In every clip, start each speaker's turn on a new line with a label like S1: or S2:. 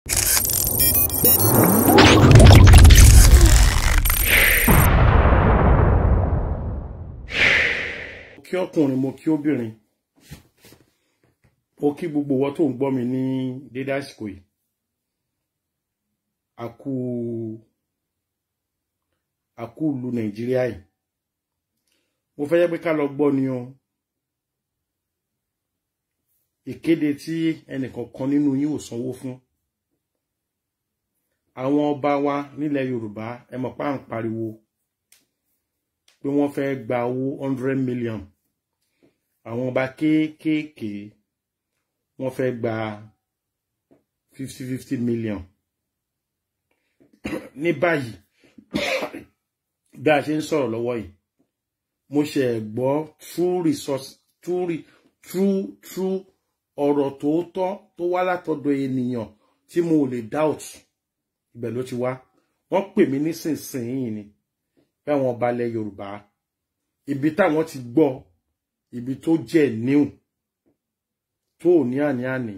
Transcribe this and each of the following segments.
S1: Kí ọkùnrin mo kí obìnrin mo kí gbogbo wọn tó ń gbọ́ mi ní dédé àsìkò yìí àkú ìlú Nàìjíríà yìí mo fẹ́ yẹ pé ká lọ gbọ́ ni o ìkéde tí ẹnìkọ̀ọ̀kan nínú yín ò sanwó fún àwọn ọba wa nílẹ̀ Yorùbá ẹ mọ̀ pé à ń pariwo pé wọ́n fẹ́ gba owó 100 million àwọn ọba kéékèèké wọ́n fẹ́ gba 50 million ní báyìí bí a ṣe ń sọ̀rọ̀ lọ́wọ́ yìí mo ṣe gbọ́ true ọ̀rọ̀ tòótọ́ tó wá látọ̀dọ̀ ènìyàn tí mo lè doubt ibẹ̀ ló ti wá wọ́n pè mí nísinsìnyí ni pé àwọn ọba ilẹ̀ Yorùbá ibi táwọn ti gbọ́ ibi tó jẹ́ new tó ní àní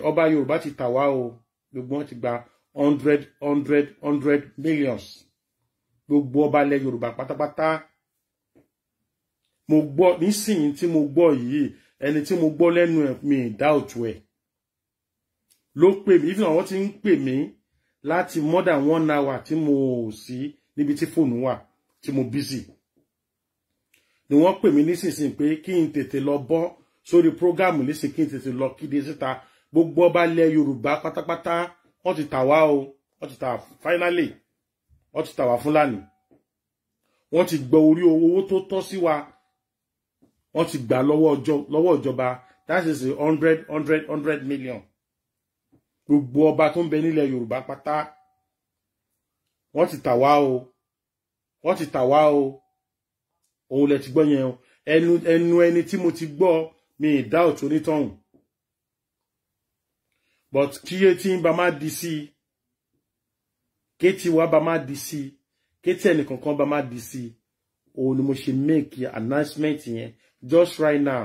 S1: ọba Yorùbá ti tà wá o gbogbo wọn ti gba 100 millions gbogbo ọba ilẹ̀ Yorùbá pátápátá mo gbọ́ nísìnyí tí mo gbọ́ yìí ẹni tí mo gbọ́ lẹ́nu ẹ̀ mi doubt ẹ̀ ló pè mí even àwọn tí ń pè mí láti more than 1 hour tí mo sí níbi tí fóònù wà tí mo busy ni wọ́n pè mí nísinsìnyí pé kí n tètè lọ bọ́ sórí program nísìn kí n tètè lọ kíde síta gbogbo ọba ilẹ̀ Yorùbá pátápátá wọ́n ti tà wá o wọ́n ti tà finally wọ́n ti tà wá Fúlàní wọ́n ti gbọ́ orí owó tó tọ́ sí wa wọ́n ti gbà lọ́wọ́ ìjọba that is 100 million gbogbo ọba tó ń bẹ nílẹ̀ Yorùbá pátá wọ́n ti tà wá o wọ́n ti tà wá o òun lẹ ti gbọ́ yẹn o ẹni tí mo ti gbọ́ mi doubt onítọ̀hún but kíyè tí ń bá má di sí kétí wa bá má di sí kétí ẹnìkankan bá má di sí òun ni mo ṣe make announcement yẹn just right now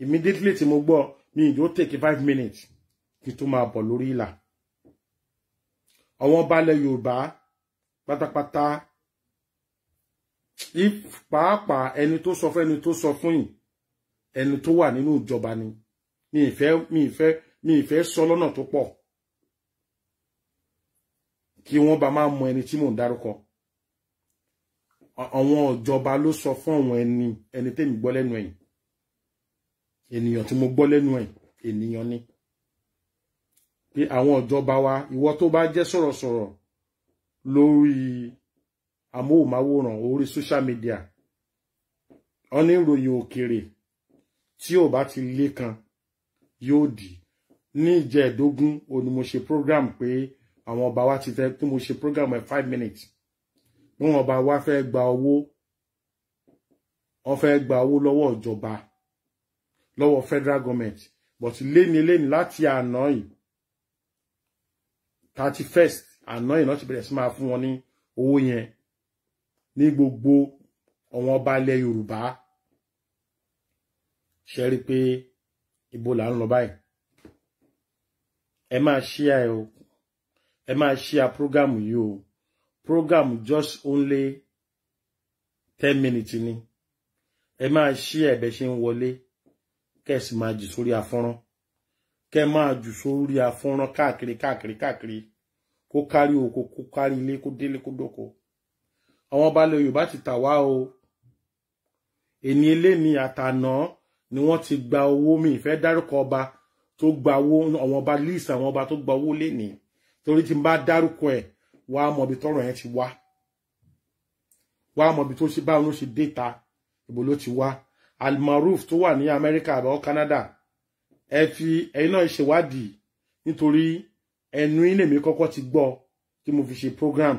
S1: immediately tí mo gbọ́ mi ìjọ take 5 minutes kí tó máa bọ̀ lórí ìlà àwọn ọba ilẹ̀ Yorùbá pátápátá pàápàá ẹni tó sọ fún ẹni tó sọ fún yìí ẹni tó wà nínú ìjọba ni mi ìfẹ́ sọ lọ́nà tó pọ̀ kí wọ́n bá máa mọ ẹni tí mò ń dárúkọ àwọn ìjọba ló sọ fún àwọn ẹni tẹ́mi gbọ́ lẹ́nu ẹ̀ ènìyàn tí mo gbọ́ lẹ́nu ẹ̀ ènìyàn ni pé àwọn ìjọba wa ìwọ tó bá jẹ́ sọ̀rọ̀sọ̀rọ̀ lórí amóhùnmáwòrán orí social media wọ́n ní ìròyìn òkèrè tí ò bá ti lé kan yóò dì ní ìjẹ́ẹ̀dógún ó ní mo ṣe program pé àwọn ọba wa ti fẹ́ tí mo ṣe program ẹ̀ 5 minutes wọ́n ọba wa fẹ́ gba owó wọ́n fẹ́ gba owó lọ́wọ́ ìjọba lọ́wọ́ federal government but léni láti àná yìí 31st àná yìí náà ti bẹ̀rẹ̀ sí máa fún wọn ní owó yẹn ní gbogbo àwọn ọba ilẹ̀ Yorùbá ṣe rí pé ibo là ń lọ báyìí ẹ máa share o ẹ máa share program yìí o program just only 10 minutes ni ẹ máa share bẹ́ ṣe ń wọlé kẹ́ sì máa jù sórí afọ́nrán kẹ́ máa jù sórí afọ́nrán káàkiri kó kárí oko kó kárí ilé kó délé kó dóko àwọn ọba ilẹ̀ Yorùbá ti tà wá o ẹni eléni àtàná ni wọ́n ti gba owó mi ìfẹ́ dárúkọ ọba tó gba owó àwọn ọba list àwọn ọba tó gba owó léni torí tí n bá dárúkọ ẹ̀ wá mọ̀ bí tọ́rọ̀ yẹn ti wá mọ̀ bí tó ṣe báwọn ló ṣe déta ibo ló ti wá Almaroof tó wà ní Amẹ́ríkà àbọ̀ Canada ẹ̀yin náà ṣèwádìí nítorí ẹnu ilé mi kọ́kọ́ ti gbọ́ tí mo fi ṣe program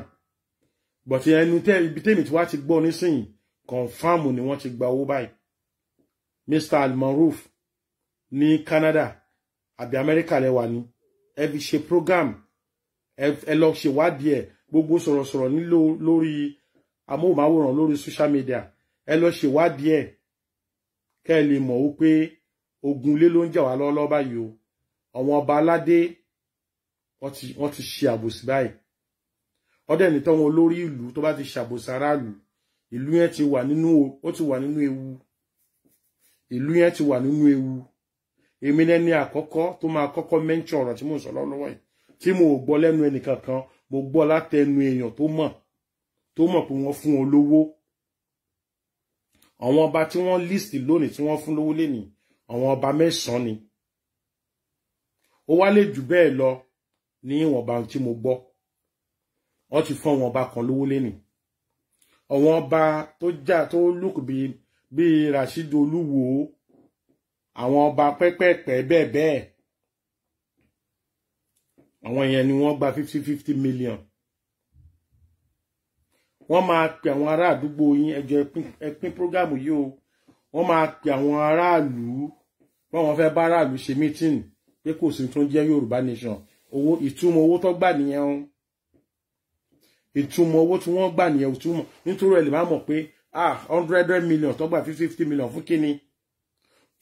S1: but ẹnu ibi tèmi tí wá ti gbọ́ nísìnyí confirm ni wọ́n ti gba owó báyìí Mr. Almaroof ní Canada àbí Amẹ́ríkà lẹ́wà ní ẹ fi ṣe program ẹ lọ ṣèwádìí ẹ̀ gbogbo sọ̀rọ̀sọ̀rọ̀ ní lórí amóhùnmáwòrán lórí social media ẹ lọ ṣèwádìí ẹ̀ kẹ́ ẹ lè mọ̀ wípé ogun ilé ló ń jà wá lọ́wọ́ báyìí o àwọn ọba aládé wọ́n ti ṣe àbòsí báyìí ọdẹ ní tọ́wọn olórí ìlú tó bá ti ṣàbòsí aráàlú ìlú yẹn ti wà nínú ewu ìlú yẹn ti wà nínú ewu èmi lẹ́ni àkọ́kọ́ tó máa kọ́kọ́ mention ọ̀rọ̀ tí mò ń sọ lọ́wọ́ yìí tí mo gbọ́ lẹ́nu ẹnìkankan mo gbọ́ látẹnu èèyàn tó mọ̀ pé wọ́n fún wọn lówó àwọn ọba tí wọ́n list lónìí tí wọ́n fún lówó lénìí àwọn ọba 9 ni ó wá lè jù bẹ́ẹ̀ lọ ní ìwọ̀nba tí mo gbọ́ wọ́n ti fún àwọn ọba kan lówó lénìí àwọn ọba tó look bí Rasheed Olúwo àwọn ọba pẹ́pẹ́pẹ́ bẹ́ẹ̀ àwọn yẹn ni wọ́n gba 50 million wọ́n máa pè àwọn ará àdúgbò yín ẹjọ́ ẹpín program yìí o wọ́n máa pè àwọn aráàlú wọ́n fẹ́ bá aráàlú ṣe meeting pé kò sí tó ń jẹ́ Yorùbá nation ìtumọ̀ owó tó gbà nìyẹn o ìtumọ̀ owó tí wọ́n gbà nìyẹn ìtumọ̀ nítorí ẹ lè má mọ̀ pé 100 million tó gbà 50 million fún kíni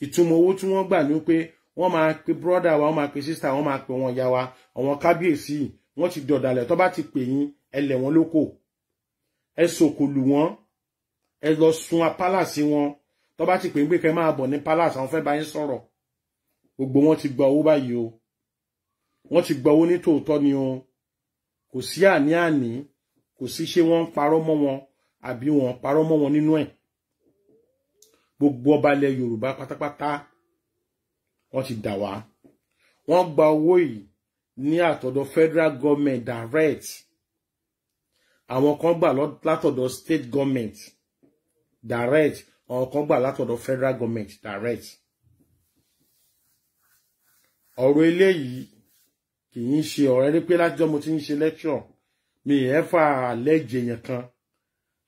S1: ìtumọ̀ owó tí wọ́n gbà ní pé wọ́n máa pe brother wa wọ́n máa pe sister wọ́n máa pe wọn ìyá wa àwọn kábíyèsí wọ́n ti dọ̀dàlẹ̀ tó bá ti pè yín ẹ lẹ̀ wọ́n lóko ẹ sòkòlù wọn ẹ lọ sun palace wọn tó bá ti pè ń pé kẹ́ máa bọ̀ ní palace àwọn fẹ́ bá yín sọ̀rọ̀ gbogbo wọn ti gba owó báyìí o wọ́n ti gba owó ní tòótọ́ ni o kò sí àní-àní kò sí ṣé wọ́n ń parọ́ mọ́ wọn àbí wọ́n parọ́ mọ́ wọn nínú ẹ̀ gbogbo ọba ilẹ̀ Yorùbá pátápátá wọ́n ti dà wá wọ́n gba owó yìí ní àtọ̀dọ̀ federal government direct àwọn kan gbà látọ̀dọ̀ state government direct àwọn kan gbà látọ̀dọ̀ federal government direct ọ̀rọ̀ eléyìí kì í ṣe ọ̀rẹ́ rí pé lájọ́ mo ti ń ṣe lecture mi ẹ̀fà lẹ́jẹ̀ yẹn kan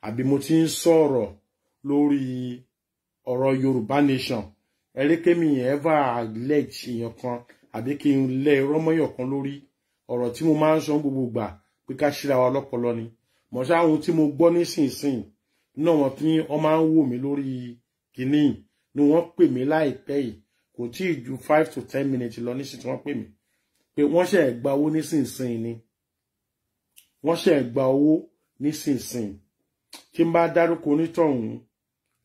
S1: àbí mo ti ń sọ̀rọ̀ lórí ọ̀rọ̀ Yorùbá nation ẹ̀rí pé mi ẹ̀fà lẹ́jẹ̀ yẹn kan àbí kí n lẹ́ rọ́mọ́yọ̀ kan lórí ọ̀rọ̀ tí mo máa ń sọ gbogbo gbà pé ká ṣíra wa lọ́pọlọ ni mọ̀ ṣá ohun tí mo gbọ́ nísinsìnyí náà wọ́n tí wọ́n máa ń wò mí lórí kìíní ni wọ́n pè mí láìpẹ́ yìí kò tí ì ju 5 to 10 minutes lọ nísìnyí tí wọ́n pè mí pé wọ́n ṣe gba owó nísinsìnyí ni wọ́n ṣe gba owó nísinsìnyí tí n bá dárúkọ onítọ̀hún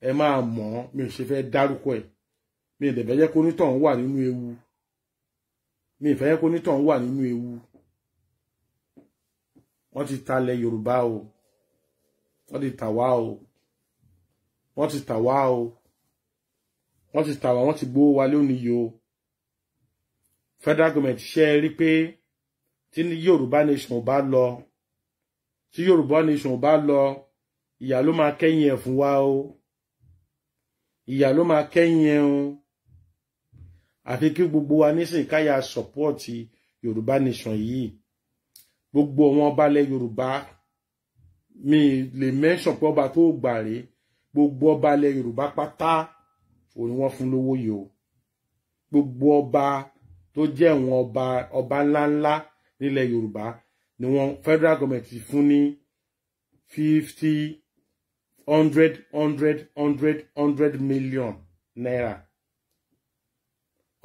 S1: ẹ máa mọ̀ mi ò ṣe fẹ́ dárúkọ ẹ̀ mi ò dẹ̀bẹ̀ jẹ́ kó onítọ̀hún wà nínú ewu mi ò fẹ́ jẹ́ kó onítọ̀hún wà nínú ewu wọ́n ti talẹ̀ Yorùbá o wọ́n ti tà wá o wọ́n ti tà wá o wọ́n ti tà wá wọ́n ti gbówó wa lónìí o federal government ṣe rí pé tí Yorùbá nation bá lọ tí Yorùbá nation bá lọ ìyà ló máa kẹ́yìn ẹ̀ fún wa o ìyà ló máa kẹ́yìn ẹ̀ o àfi kí gbogbo wa nísìnyí káyà support Yorùbá nation yìí gbogbo wọn ọba ilẹ̀ Yorùbá mi lè mention pé ọba tó gbà rèé gbogbo ọba ilẹ̀ Yorùbá pátá òní wọ́n fún lówó yìí o gbogbo ọba tó jẹ́ àwọn ọba ńláńlá nílẹ̀ Yorùbá ni wọ́n federal government fún ní 50, 100 million naira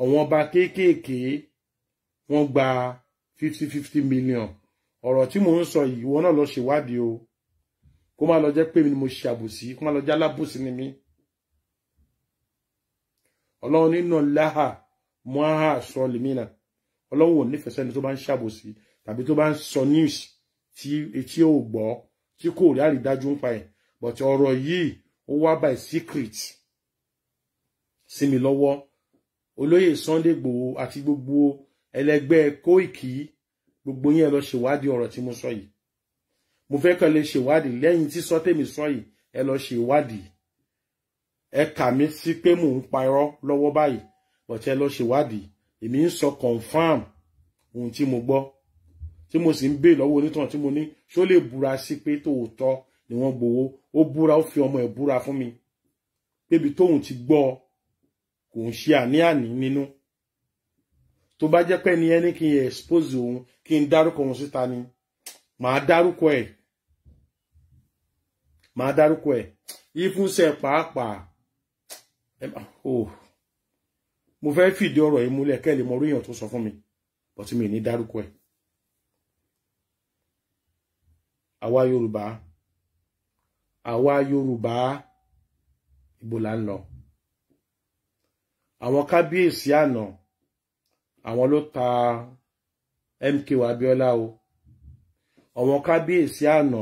S1: àwọn ọba kéékèèké wọ́n gba 50 million ọ̀rọ̀ tí mò ń sọ yìí ìwọ náà lọ ṣèwádìí o kó má lọ jẹ́ pé mi ni mo ṣe àbòsí kó má lọ jẹ́ alábòsí ni mí ọlọ́run nínú láhà mọ́hà sọ lèmínà ọlọ́run ò nífẹ̀ẹ́ sẹ́ni tó bá ń ṣàbòsí tàbí tó bá ń sọ news tí etí ò gbọ́ tí kò rí àrídájú ń pa ẹ̀ but ọ̀rọ̀ yìí ó wá by secret sí mi lọ́wọ́ olóyè Sunday Igboho àti gbogbo ẹlẹgbẹ́ Koiki gbogbo yín ẹ lọ ṣèwádìí ọ̀rọ̀ tí mo sọ yìí mo fẹ́ kàn lè ṣèwádìí lẹ́yìn tí sọ́tẹ̀mí sọ yìí ẹ lọ ṣèwádìí ẹ kà mí sí pé mò ń parọ́ lọ́wọ́ báyìí but ẹ lọ ṣèwádìí èmi ń sọ confam ohun tí mo gbọ́ tí mo sì ń bè lọ́wọ́ onítàn tí mo ní ṣó lè búra sí pé tòótọ́ ni wọ́n gbowó ó búra ó fi ọmọ ẹ̀ búra fún mi pébi tóun ti gbọ́ kò ń ṣe àní-àní nínú tó bá jẹ́ pé ní ẹni kí n expose òun kí n dárúkọ òun síta ni màá dárúkọ ẹ̀ ìfúnṣẹ́ pàápàá mo fẹ́ fìdí ọ̀rọ̀ yìí múlẹ̀ kẹ́ lè mọ orí èèyàn tó sọ fún mi but mi ní dárúkọ ẹ̀ àwa Yorùbá ibo là ń lọ. Àwọn kábíyèsí àná àwọn ló ta MK Abiola o. Àwọn kábíyèsí àná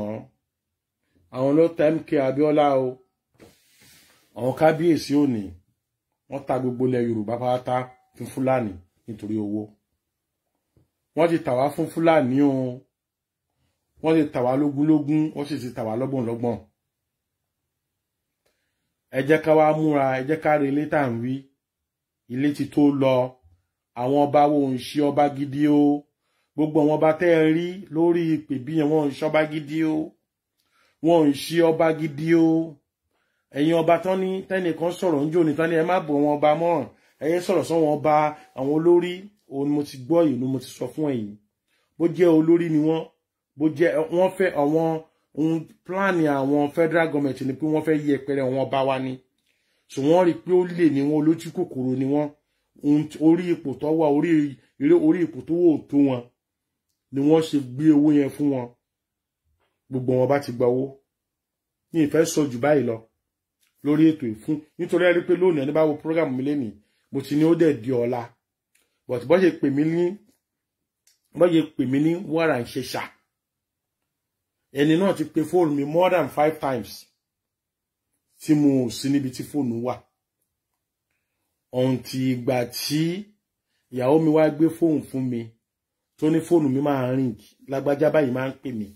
S1: àwọn ló ta MK Abiola o. Àwọn kábíyèsí òní wọ́n ta gbogbo ilẹ̀ Yorùbá pátá fún Fúlàní nítorí owó. Wọ́n ti tà wá fún Fúlàní o. Wọ́n ti tà wá lógúnlógún, wọ́n sì ti tà wá lọ́gbọ̀nlọ́gbọ̀n. Ẹ jẹ́ ká wá múra, ẹ jẹ́ ká rí ilé tá ń wí. Ilé ti tó lọ. Àwọn ọba wo ń ṣe ọba gidi o. Gbogbo àwọn ọba tẹ́ ẹ rí lórí ìpè bí yẹn wọ́n ń ṣe ọba gidi o. Wọ́n ń ṣe ọba gidi o. Ẹ̀yin ọba tán ní tẹ́nìkan sọ̀rọ̀ ń jò ní tán ní ẹ má bò wọn ọba mọ́. Ẹ̀yin sọ̀rọ̀ sọ́wọ́n ọba àwọn olórí. Òun mo ti gbọ́ yìí ni mo ti sọ fún ẹ̀yin. Bó jẹ́ olórí ni wọ́n. Bó jẹ́ wọ́n fẹ́ àwọn plan àwọn federal government ni pé wọ́n fẹ́ yí ẹpẹrẹ wọn ọba wa ni. So wọ́n rí pé ó lè ní wọn olójú kòkòrò ni wọ́n. Orí ipò tó wà orí ipò tó wò tó wọn ni wọ́n ṣe gbé owó yẹn fún wọn. Gbogbo wọn bá ti gba owó. Ní ìfẹ́ sọ jù báyìí lọ lórí ètò ìfún nítorí ẹ rí pé lónìí ẹni bá wo program mi lénìí mo ti ní ó dẹ̀ di ọ̀la. But bó ṣe pè mí ní wàrà ń ṣe ṣà. Ẹni náà ti pe fóònù mi more than 5 times tí mo sí níbi tí fóònù wà. Ọ̀ǹtì ìgbà tí ìyàwó mi wá gbé fóònù fún mi tó ní fóònù mi máa ring lágbájá báyìí máa ń pè mí.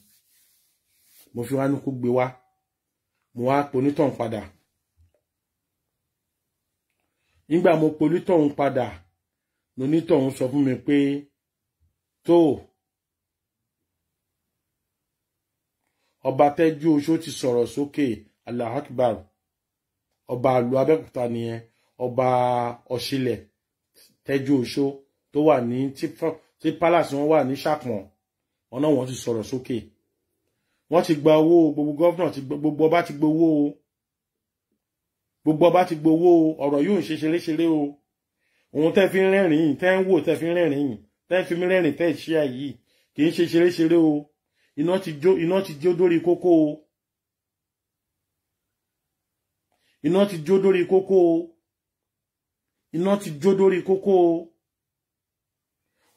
S1: Mo fi wá ní kó gbé wá. Mo wá pe onítọ̀hún padà. Nígbà mo pe onítọ̀hún padà onítọ̀hún sọ fún mi pé tó ọba Tẹ́jú Oṣó ti sọ̀rọ̀ sókè Allahu Akbar. Ọba ìlú Abẹ́òkúta nìyẹn. Ọba Ọ̀ṣilẹ̀ Tẹ́jú Oṣó tó wà ní tí palace wọn wà ní Ṣàpọ̀n. Ọ̀nà wọn ti sọ̀rọ̀ sókè. Wọ́n ti gba owó gbogbo governor ti gbogbo ọba ti gbowó o. Gbogbo ọba ti gbowó o. Ọ̀rọ̀ yóò ṣe ṣeréṣeré o. Ohun tẹ́ fi ń rẹ́rìn-ín tẹ́ ń wò tẹ́ fi ń rẹ́rìn-ín tẹ́ fi ń rẹ́rìn tẹ́ ṣe àyí kì í ṣe ṣeréṣeré o. Iná ti jó dórí kókó o. Iná ti jó dórí kókó o. Iná ti jó dórí kókó o.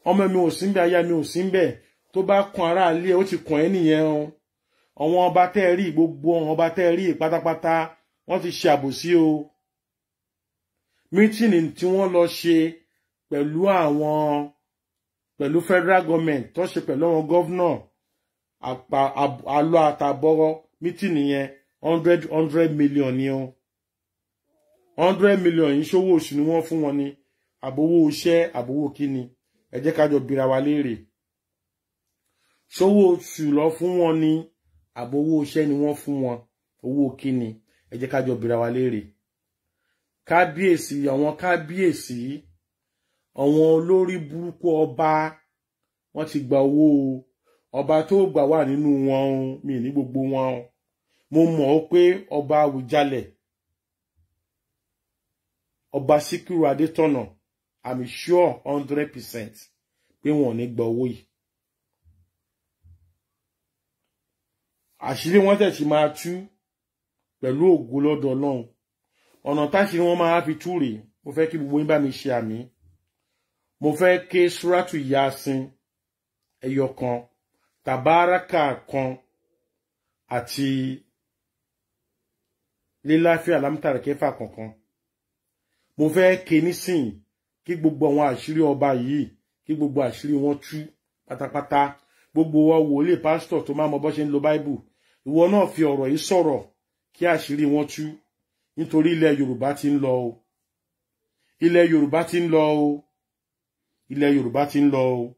S1: Ọmọ mi ò sí ńbẹ̀, aya mi ò sí ńbẹ̀. Tó bá kan ará ilé ó ti kàn ẹ́ nìyẹn o. Àwọn ọba tẹ́ rí gbogbo àwọn ọba tẹ́ rí pátápátá wọ́n ti ṣe àbòsí o. Mítìnì tí wọ́n lọ ṣe pẹ̀lú federal government tó ṣe pẹ̀lú àwọn governor àlọ́ àtàbọ̀rọ̀ mítìnì yẹn 100 million ni o. 100 million yìí ṣówó oṣù ni wọ́n fún wọn ni àbówó iṣẹ́ àbówó kíni. Ẹ jẹ́ ká jọ bira wa léèrè. Ṣówó oṣù lọ fún wọn ni àbówó iṣẹ́ ni wọ́n fún wọn owó kíni. Ẹ jẹ́ ká jọ bira wa léèrè. Kábíyèsí àwọn olórí burúkú ọba wọ́n ti gba owó o. Ọba tó gbà wà nínú wọn o. Mi ní gbogbo wọn o. Mo mọ̀ ó pé ọba Àwùjalẹ̀ ọba Síkírù Adétọ̀nà I'm sure 100% pé wọn ò ní gba owó yìí. Àṣírí wọn tẹ̀ sí máa tú pẹ̀lú ògo lọ́dọ̀ Ọlọ́run. Ọ̀nà táṣírí wọn máa fi tú rèé. Mo fẹ́ kí gbogbo yín bá mi ṣe àmì. Mo fẹ́ ké Súrátù Yásìn ẹyọ kan, Tàbáràkà kan àti Líláfíà Lámtàrà kẹfà kankan. Mo fẹ́ ké nísìn kí gbogbo àwọn àṣírí ọba yìí kí gbogbo àṣírí wọn tú pátápátá. Gbogbo wa wòlíì pásítọ̀ tó máa mọ bó ṣe ń lo Bible. Ìwọ náà fi ọ̀rọ̀ yìí sọ̀rọ̀ kí àṣírí wọn tú. Nítorí ilẹ̀ Yorùbá ti ń lọ o. Ilẹ̀ Yorùbá ti ń lọ o. Ilẹ̀ Yorùbá ti ń lọ o.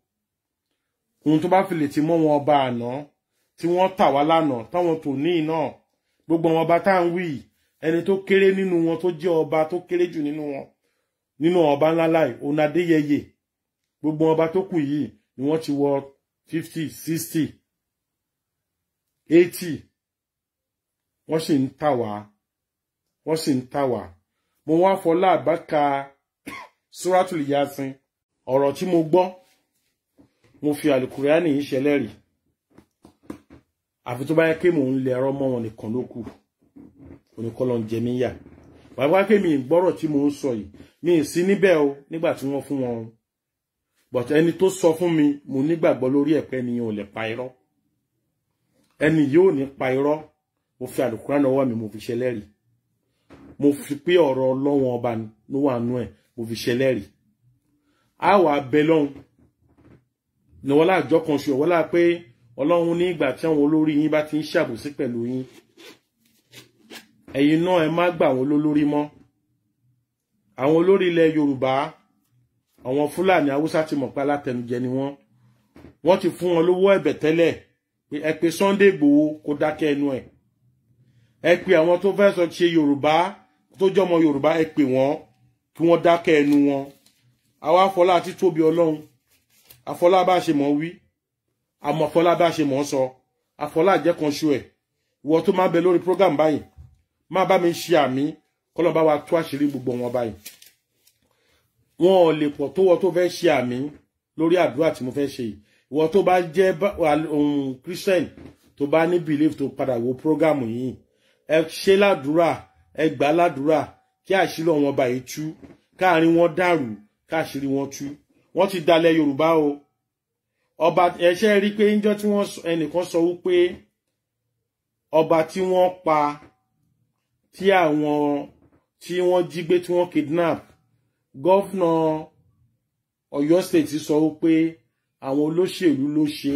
S1: Ohun tó bá fi lè ti mọ́ wọn ọba àná tí wọ́n tà wá lánàá táwọn tò ní iná. Gbogbo wọn ọba tá ń wí ẹni tó kéré nínú wọn tó jẹ́ ọba tó kéré jù nínú wọn. Nínú ọba ńlá láì òun Adéyẹyè. Gbogbo ọba tó kù yìí ni wọ́n ti wọ 50, 60, 80. Wọ́n sì ń tà wá. Wọ́n sì ń tà wá. Mo wá fọlá àbáka Súrátù Yásìn. Ọ̀rọ̀ tí mo gbọ́ mo fi Àlùkùránì yìí ṣẹlẹ́rìí. àfi tó bá yẹ pé mò ń lè ẹ̀rọ mọ́ wọn nìkan ló kù oníkọ́lọ́ ń jẹ mí yà bàbá pé mi gbọ́rọ̀ tí mò ń sọ yìí mi sí níbẹ̀ o nígbà tí wọ́n fún wọn but ẹni tó sọ fún mi mo nígbàgbọ́ lórí ẹ̀pẹ́ ni ò lè pa irọ́ ẹni yóò ní pa irọ́ mo fi àlùkùránì lọ́wọ́ mi mo fi ṣẹlẹ́rìí mo fi pé ọ̀rọ̀ Ọlọ́run ọba ló wà nú ẹ̀ mo fi ṣẹlẹ́rìí a wà bẹ lọ́hùn ní wọ́n láàjọ kan ṣe wọ́n láà pé Ọlọ́run ní ìgbà tí àwọn olórí yín bá ti ń ṣàbòsí pẹ̀lú yín ẹ̀yin náà ẹ má gbà wọn lólórí mọ́ àwọn olórí ilẹ̀ Yorùbá àwọn Fúlàní Haúsá ti mọ̀ pé alátẹnujẹ ni wọ́n ti fún wọn lówó ẹ̀bẹ̀ tẹ́lẹ̀ pé ẹ pé Sunday Igboho kó dákẹ́ ẹnu ẹ̀ ẹ pé àwọn tó fẹ́ sọ ṣe Yorùbá tó jọmọ Yorùbá ẹ pé wọ́n kí wọ́n dákẹ́ ẹnu wọn àwa afọlá àti tóbi Ọlọ́run afọlá bá ṣe mọ̀ wí àmọ́ afọlá bá ṣe mọ̀ sọ afọlá jẹ́ kan ṣo ẹ̀ ìwọ tó máa bẹ lórí program báyìí má bá mi ṣe àmì kọ́lọ́ bá wa tú àṣírí gbogbo wọn báyìí wọn ò lè pọ̀ tó wọ́n tó fẹ́ ṣe àmì lórí àdúrà tí mo fẹ́ ṣe yìí ìwọ tó bá jẹ́ ohun Christian tó bá ní belief tó padà wo program yìí ẹ ṣe ládùúrà ẹ gbà ládùúrà kí àṣírí wọn báyìí tú káàrin wọn dàrú káàṣírí wọn tú wọ́n ti dalẹ̀ Yorùbá o ọba ẹṣẹ́ rí pé níjọ́ tí ẹnìkan sọ wípé ọba tí wọ́n pa tí àwọn tí wọ́n jí gbé tí wọ́n kidnap gọ́fúnà Ọ̀yọ́ state sọ wípé àwọn olóṣèlú ló ṣe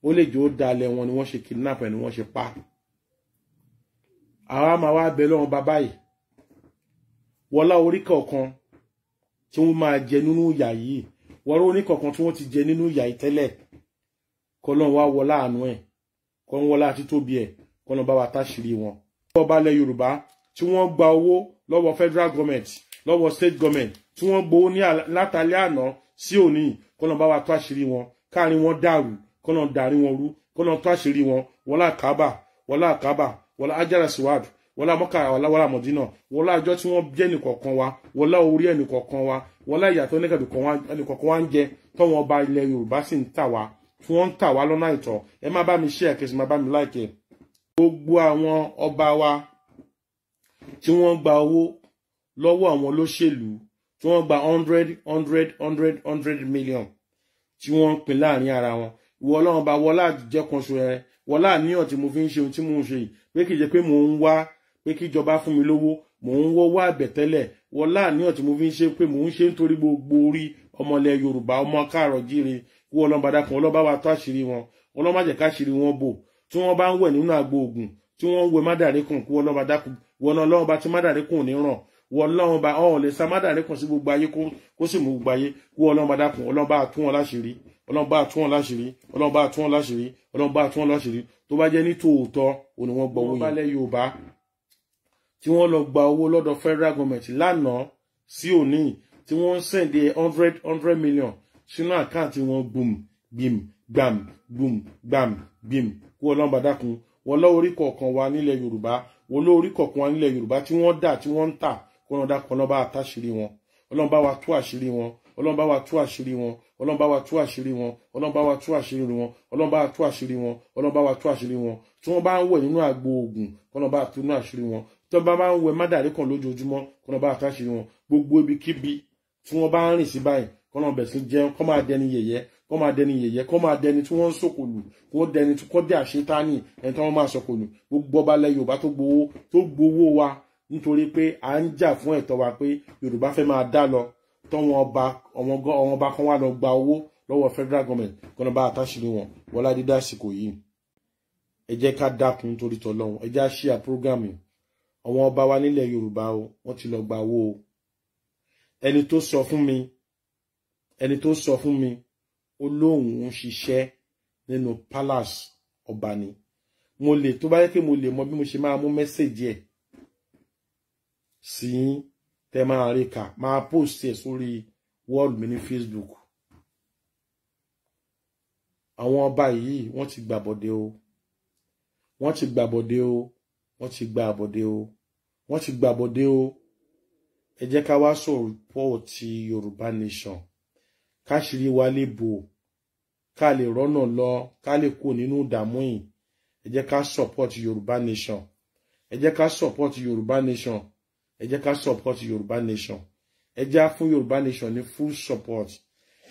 S1: ó lè jẹ́ ó dalẹ̀ wọn ni wọ́n ṣe kidnap ẹ̀ ni wọ́n ṣe pa àwa máa wá bẹ lọ́wọ́ bàbá yìí wọlá orí kọ̀ọ̀kan tí wọ́n máa jẹ nínú ìyà yìí wọ́n orí kọ̀ọ̀kan tí wọ́n ti jẹ nínú ìyà yìí tẹ́lẹ̀ kọ́lọ́n wá wọlá àánú ẹ̀ kọ́n wọlá àti tóbi ẹ̀ kọ́lọ́n bá wa táṣìírí wọn. ọba ilẹ̀ Yorùbá tí wọ́n gba owó lọ́wọ́ federal government lọ́wọ́ state government tí wọ́n gbowó ní látàlẹ́ àná sí òní kọ́lọ́n bá wa táṣìírí wọn káàrin wọn dàrú kọ́lọ́n darí wọn rú kọ́lọ́n táṣìírí wọn wọlá àkábà wọlá ajára síwájú wọlá mọ́kà wọlá mọ̀dínà wọlá àjọ tí wọ́n jẹ́ nìkọ̀ọ̀kan wa wọlá orí ẹnìkọ̀ọ̀kan wa wọlá ìyàtọ̀ ẹnìkọ̀ọ̀kan wa ń jẹ tọ́wọ́n ọba ilẹ̀ Yorùbá sì ń tà wá tí wọ́n ń tà wá lọ́nà àìtọ́ ẹ má bá mi share kẹsì má bá mi like ẹ̀. gbogbo àwọn ọba wa tí wọ́n gba owó lọ́wọ́ àwọn olóṣèlú tí wọ́n gba 100 million tí wọ́n ń pín láàrin ara wọn ìwọ Ọlọ́run bá wọlá àjẹkànṣe rẹ wọlá àníyàn tí mo fi ń ṣe ohun tí mò ń ṣe yìí pé kì í jẹ́ pé mò ń wá pé kí ìjọba fún mi lówó mò ń wọ́wọ́ àbẹ̀tẹ́lẹ̀ wọlá àníyàn tí mo fi ń ṣe pé mò ń ṣe nítorí gbogbo orí ọmọlẹ̀ Yorùbá ọmọ káàrọ̀ jíire kí Ọlọ́run dákun ọlọ́ba wa tó àṣírí wọn Ọlọ́run má jẹ́ káṣírí wọn bò tí wọ́n bá ń wẹ̀ nínú àgbo ògùn tí wọ́n ń wẹ̀ mádàríkùn kí Ọlọ́run dákun wọ́n Ọlọ́run bá ti mádàríkùn ní ràn wọ́n Ọlọ́run bá ọ̀hún lè sa mádàríkùn sí gbogbo ayé kó sì mú gbogbo ayé kí Ọlọ́run dákun Ọlọ́run bá tún wọn láṣìírí Ọlọ́run bá tún wọn láṣìírí Ọlọ́run bá tún wọn láṣìírí Ọlọ́run bá tún wọn láṣìírí tó bá jẹ́ ní tòótọ́ òní wọ́n gbọ́ owó yẹn. balẹ̀ Yorùbá tí wọ́n lọ gba owó lọ́dọ̀ federal government lánàá sí òní tí wọ́n ń sẹ̀dẹ̀ 100 million sínú àkáǹtì wọn gbùm gbìm gbàm gbùm gbàm gbìm kí Ọlọ́run bá dákun wọ́n lọ́ orí kọ̀ọ̀kan wa nílẹ̀ Yorùbá wọ́n lọ́ orí kọ̀ọ̀kan wa nílẹ̀ Yorùbá tí wọ́n dà tí wọ́n ń tà kí Ọlọ́run dákun Ọlọ́run bá táṣìírí wọn Ọlọ́run bá wa tú àṣírí wọn Ọlọ́run bá wa tú àṣírí wọn Ọlọ́run bá wa tú àṣírí wọn Ọlọ́run bá wa tú àṣírí wọn Ọlọ́run bá wa tú àṣírí wọn Ọlọ́run bá wa tú àṣírí wọn tí wọ́n bá ń wẹ̀ nínú àgbo ògùn Ọlọ́run bá tú nínú àṣírí wọn tí wọ́n bá ń wẹ̀ mádàrí kan lójoojúmọ́ Ọlọ́run bá wa tú àṣírí wọn gbogbo ibikíbi tí wọ́n bá ń rìn sí báyìí Ọlọ́run bẹ̀ sí jẹun kọ́ máa dẹni yẹ̀yẹ́ kọ́ máa dẹni yẹ̀yẹ́ kọ́ máa dẹni tí wọ́n ń sòkòlù kó dẹni tí kọ́ dé àṣetánì ẹni tí wọ́n máa sòkòlù gbogbo ọba ilẹ̀ Yorùbá tó gbowó wa nítorí pé à ń jà fún ẹ̀tọ́ wa pé Yorùbá fẹ́ máa dá lọ tọ́wọ́n ọba kan wá lọ gba owó lọ́wọ́ federal government kọ́nà bá àtàṣírí wọn wọlá dídá àsìkò yìí ẹ jẹ́ ká dákun torí tọ́lọ́run ẹ jẹ́ á ṣíà prógámù àwọn ọba wa nílẹ̀ Yorùbá o wọ́n ti lọ gba owó o ẹni tó sọ fún mi ó lóun ń ṣiṣẹ́ nínú palace ọba ni mo lè tó bá yẹ pé mo lè mọ bí mo ṣe máa mú mẹ́sẹ̀jì ẹ̀ sí tẹ máa rí kà máa post ẹ̀ sórí wall mi ní Facebook àwọn ọba yìí wọ́n ti gbàbọ̀dé o wọ́n ti gbàbọ̀dé o wọ́n ti gbàbọ̀dé o wọ́n ti gbàbọ̀dé o ẹ jẹ́ ká wá sọ̀rọ̀ pọ̀ ti Yorùbá nation káṣírí wa lè bò ká lè rọ́nà lọ ká lè kó nínú ìdààmú yìí ẹ jẹ́ ká support Yorùbá nation ẹ jẹ́ ká support Yorùbá nation ẹ jẹ́ ká support Yorùbá nation ẹ jẹ́ á fún Yorùbá nation ní full support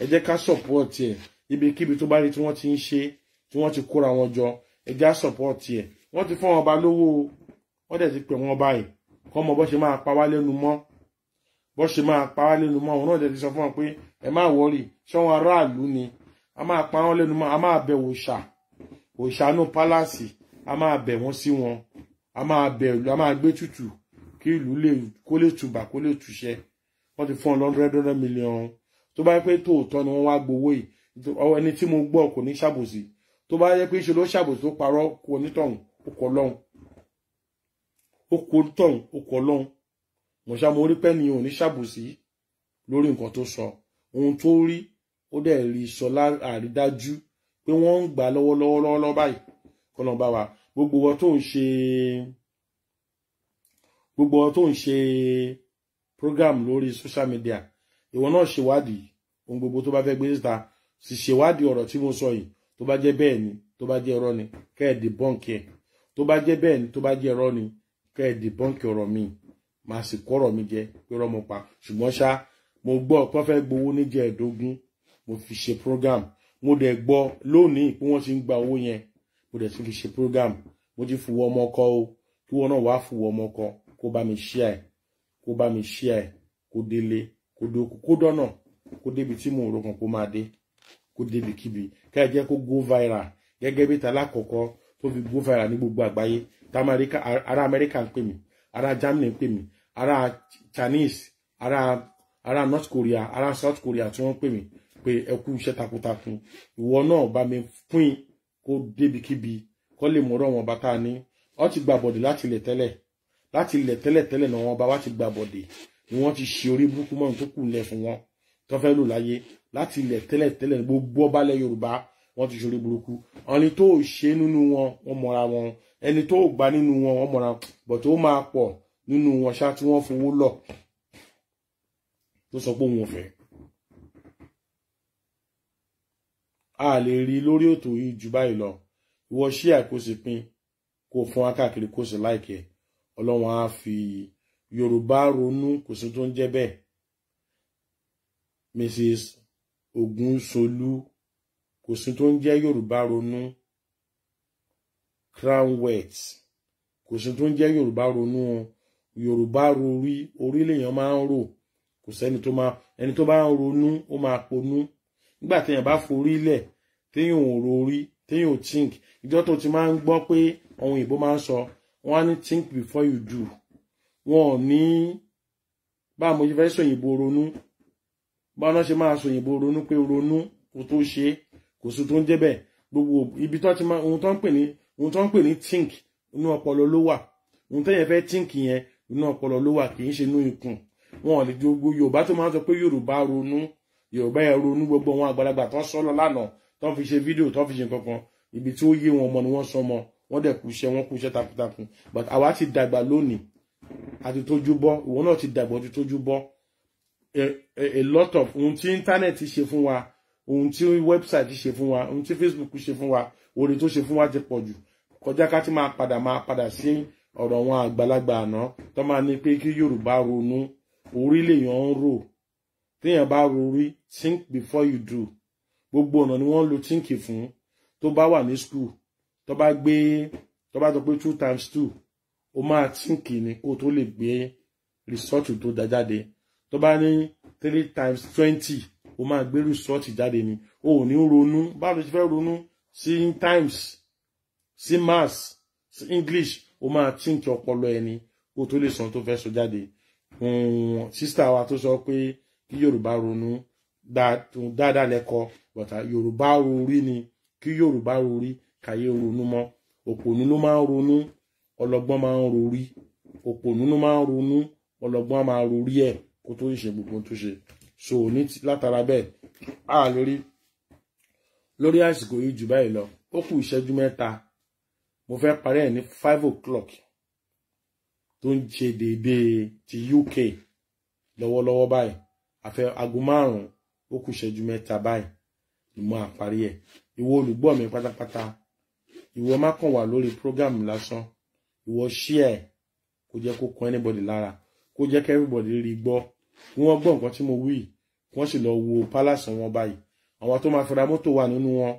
S1: ẹ jẹ́ ká support ẹ̀ ibikíbi tó bá rí tí wọ́n ti ń ṣe tí wọ́n ti kóra wọn jọ ẹ jẹ́ á support ẹ̀ wọ́n ti fún wọn ọba lówó wọ́n dẹ̀ ti pè wọ́n báyìí kọ́ mọ bó ṣe máa pa wá lẹ́nu mọ́ bó ṣe máa pa wá lẹ́nu mọ́ òun náà dẹ̀ ti sọ fún wọn pé ẹ má wọrí ṣọ́wọ́n aráàlú ni a máa pa wọ́n lẹ́nu mọ́ a máa bẹ̀ òòṣà pálásì a máa bẹ̀ wọ́n sí wọn a máa gbé tutù kí ìlú kó lè tùbà kó lè túṣẹ́ wọ́n ti fún ọ $100 million tó bá yẹ pé tòótọ́ ni wọ́n wá gbowó yìí ẹni tí mo gbọ́ kò ní ṣàbòsí tó bá yẹ pé ṣe ló ṣàbòsí tó parọ́ kò onítọ̀hún ó kọ́ lọ́hùn ó kọ́ lọ́hùn mo ṣá mo rí pẹ́ ni ò ní ṣàbòsí lórí nǹkan tó sọ ohun tó rí ó dẹ̀ rí sọ àrídájú pé wọ́n ń gbà lọ́wọ́lọ́wọ́ báyìí kọ́nà bá wa gbogbo wọn tó ń ṣe program lórí social media ìwọ náà ṣèwádìí ohun gbogbo tó bá fẹ́ gbé síta sì ṣèwádìí ọ̀rọ̀ tí mo sọ yìí tó bá jẹ́ bẹ́ẹ̀ ni tó bá jẹ́ irọ́ ni kẹ́ ẹ̀ debunk ẹ̀ tó bá jẹ́ bẹ́ẹ̀ ni tó bá jẹ́ irọ́ ni kẹ́ ẹ̀ debunk ọ̀rọ̀ mi máa sì kọ́rọ̀ mi jẹ pé irọ́ mo pa ṣùgbọ́n ṣá mo gbọ́ pé fẹ́ gbowó níjẹ́ ẹ̀dógún mo fi ṣe program mo dẹ̀ gbọ́ lónìí pé wọ́n ti ń gba owó yẹn mo dẹ̀ ti fi ṣe program mo ti fùwọ́ ọmọ ọkọ o kí wọ́n náà wá fùwọ́ ọmọ ọkọ kó bá mi share kó délé kó dókú kó dọ́nà kó débi tí mò ń ro kan kó máa dé kó débi kíbi ká ẹ jẹ́ kó go viral gẹ́gẹ́ bí ta lákọ̀ọ́kọ́ tó fi go viral ní gbogbo àgbáyé ará Amẹ́ríkà ń pè mí ará Germany ń pè mí ará Chinese ará North Korea ará South Korea tí wọ́n ń pè mí pé ẹ kú iṣẹ́ takuntakun ìwọ náà bá mi pín kó débi kíbi kó lè mọ̀rọ̀ wọn bàtà ní ọ ti gbà bọ̀dẹ̀ láti ilẹ̀ tẹ́lẹ̀ náà wọn bá wá ti gbà bọ̀dẹ̀ ni wọ́n ti ṣe orí burúkú mọ́ tó kù lẹ̀ fún wọn tó fẹ́ lò láyé láti ilẹ̀ tẹ́lẹ̀ gbogbo ọbalẹ̀ Yorùbá wọ́n ti ṣe orí burúkú ẹni tó ṣe nínú wọn wọ́n mọ̀ra wọn ẹni tó gbà nínú wọn wọ́n mọ̀ra bọ̀ tó máa pọ̀ nínú wọn ṣá tí wọ́n fowó lọ tó sọ pé òun ò fẹ́. a lè rí lórí ètò yìí jù báyìí lọ ìwọ share kó sì pín kó fún wa káàkiri kó sì like ẹ Ọlọ́run á fi Yorùbá ronú kò sí tó ń jẹ́ bẹ́ẹ̀ Mrs. Ogunsolú kò sí tó ń jẹ́ Yorùbá ronú Crown Wealth kò sí tó ń jẹ́ Yorùbá ronú Yorùbá rorí orílẹ̀-èèyàn máa ń rò kò sẹ́ni tó máa ẹni tó bá ń ronú ó máa ponú nígbà téèyàn bá forí lẹ̀ téèyàn ò rorí téèyàn ò think ìjọ tó ti máa ń gbọ́ pé àwọn òyìnbó máa ń sọ wọ́n á ní think before you do wọn ò ní bá mo ṣe fẹ́ sòyìnbó ronú bá wọn ṣe máa sòyìnbó ronú pé ronú kò tó ṣe kò sí tó ń jẹ́ bẹ́ẹ̀ gbogbo ibi tó ti máa ohun tó ń pè ní think inú ọpọlọ ló wà ohun téèyàn fẹ́ think yẹn inú ọpọlọ ló wà kì í ṣe inú ikùn wọn ò lè gbogbo Yorùbá tó máa ń sọ pé Yorùbá ronú Yorùbá yẹn ronú gbogbo wọn àgbàlagbà tó sọ lọ lánàá tó fi ṣe fídíò tó fi ṣe kankan ibi tí ó yé wọn mọ ni wọ́n sọ mọ wọ́n dẹ̀ kú iṣẹ́ takuntakun but àwa ti dàgbà lónìí àti tójú bọ́ ìwọ náà ti dàgbà ti tójú bọ́ a lot of ohun tí internet ṣe fún wa ohun tí website ṣe fún wa ohun tí Facebook ṣe fún wa oore tó ṣe fún wa ti pọ̀ jù kọjá ká ti máa padà sí ọ̀rọ̀ wọn àgbàlagbà àná tó máa ní pé kí Yorùbá ronú orílẹ̀-èèyàn ń rò téèyàn bá rorí think before you do gbogbo ọ̀nà ni wọ́n lo think fún tó bá wà ní school tó bá sọ pé 2 times 2 ó máa think ni kó tó lè gbé result tó dá jáde tó bá ní 3 times 20 ó máa gbé result jáde ni ó ò ní ronú báwo ló ti fẹ́ ronú sí times sí maths sí English ó máa think ọpọlọ ẹni kó tó lè sọ tó fẹ́ sọ jáde sísítà wa tó sọ pé kí Yorùbá ronú dáadáa lẹ́kọ̀ọ́ bọ̀tà Yorùbá rorí ni kí Yorùbá rorí kàyé ronú mọ́ òpònú ló máa ń ronú ọlọ́gbọ́n máa ń rorí òpònú ló máa ń ronú ọlọ́gbọ́n máa rorí ẹ̀ kó tó ṣe gbogbo tó ṣe so ní látara bẹ́ẹ̀ a lórí àsìkò yìí jù báyìí lọ ó kù ìṣẹ́jú mẹ́ta mo fẹ́ parí ẹ̀ ní 5 o'clock tó ń ṣe déédéé ti UK lọ́wọ́lọ́wọ́ báyìí àfẹ́ aago 5 ó kù ìṣẹ́jú mẹ́ta báyìí mo àparí ẹ̀. Ìwọ olùgbọ́ mi pátápátá, ìwọ má kàn wà lórí program lásán, ìwọ share kó jẹ́ kó kan anybody lára, kó jẹ́ kí everybody rí gbọ́, kí wọ́n gbọ́ nǹkan tí mo wí, kí wọ́n sì lọ wo palace wọn báyìí. Àwọn tó máa fi ra mọ́tò wà nínú wọn,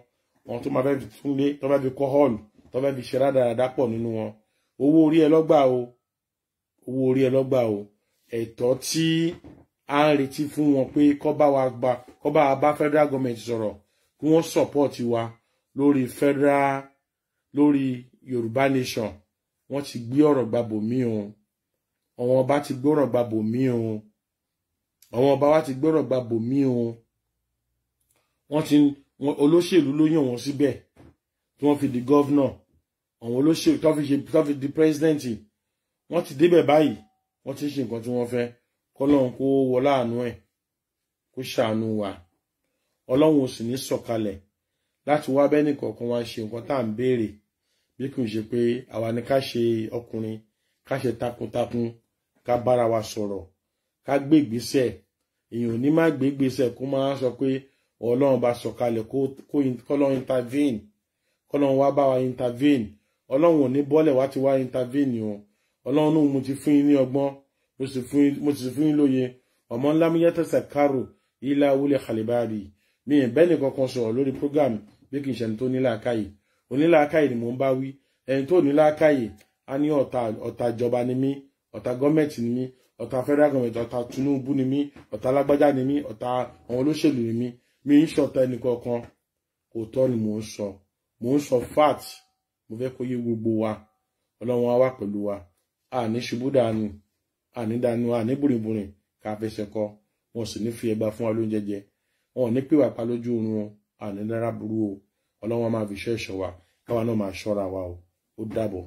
S1: àwọn tó máa fẹ́ fi túnlé, tó fẹ́ fi kọ́ hall, tó fẹ́ fi ṣe rádaràdá pọ̀ nínú wọn. Owó orí ẹ lọ́gbà o, owó orí ẹ lọ́gbà o. Ẹ̀tọ́ tí a ń retí fún wọn pé kó bá bá federal government sọ̀rọ̀, kí wọ́n support wa lórí federal, lórí Yorùbá nation. Wọ́n ti gbé ọ̀rọ̀ gbàbò mí o, àwọn ọba ti gbé ọ̀rọ̀ gbàbò mí o, àwọn ọba wa ti gbé ọ̀rọ̀ gbàbò mí o. Olóṣèlú ló yàn wọ́n síbẹ̀ tí wọ́n fi di governor, àwọn olóṣèlú tó fi di president, wọ́n ti débẹ̀ báyìí, wọ́n ti ṣe nǹkan tí wọ́n fẹ́. Kọ́lọ́run kó wọlá àánú ẹ̀, kó ṣàánú wa. Ọlọ́run ò sì ní sọ̀kalẹ̀ láti wá bẹ́ẹ̀ nìkọ̀ọ̀kan wá ṣe nǹkan tá à ń béèrè, bí kò ṣe pé àwa ni ká ṣe ọkùnrin, ká ṣe takuntakun, ká bára wa sọ̀rọ̀, ká gbé ìgbésẹ̀. Èèyàn ò ní má gbé ìgbésẹ̀ kó máa sọ pé Ọlọ́run bá sọ̀kalẹ̀ kọ́lọ́run intervene, kọ́lọ́run wá bá wa intervene. Ọlọ́run ò ní bọ́lẹ̀ wá ti wá intervene o. Ọlọ́run náà mo ti fún yín ní ọgbọ́n, mo ti fún yín lóye. Ọmọ ńlá mi yẹ tẹ̀sẹ̀ kárò ilá wúlẹ̀ kàlíbárì. Mi ì bẹ́ẹ̀ nìkan kan sọ̀rọ̀ lórí program bí kì í ṣe ẹni tó ní làákàyè. Onílàákàyè ni mò ń bá wí. Ẹni tó ní làákàyè á ní ọ̀tá ìjọba ni mí, ọ̀tá gọ́ọ̀mẹ̀ntì ni mí, ọ̀tá federal government, ọ̀tá Tinubu ni mí, ọ̀tá lágbájá ni mí, ọ̀tá àwọn olóṣèlú ni mí. Mi ń ṣọ̀tá ẹnì kankan. Òótọ́ ni mò ń sọ. Mò ń sọ fact. Mo fẹ́ kó yé gbogbo wa. Ọlọ́run á wà pẹ̀lú wa. Àní ṣubú dànù, àní dànù, àní bùrìbùrìn ká fẹsẹ̀ kọ. Wọn sì ní fi ẹgbà fún wa lóúnjẹ jẹ. Wọn ò ní pè wá pa lójú oorun wọn. Àní dára burú o. Ọlọ́run á máa fi ṣọ́ ẹ̀ṣọ́ wa. Káwa náà máa ṣọ́ra wa o. Ó dàbọ̀.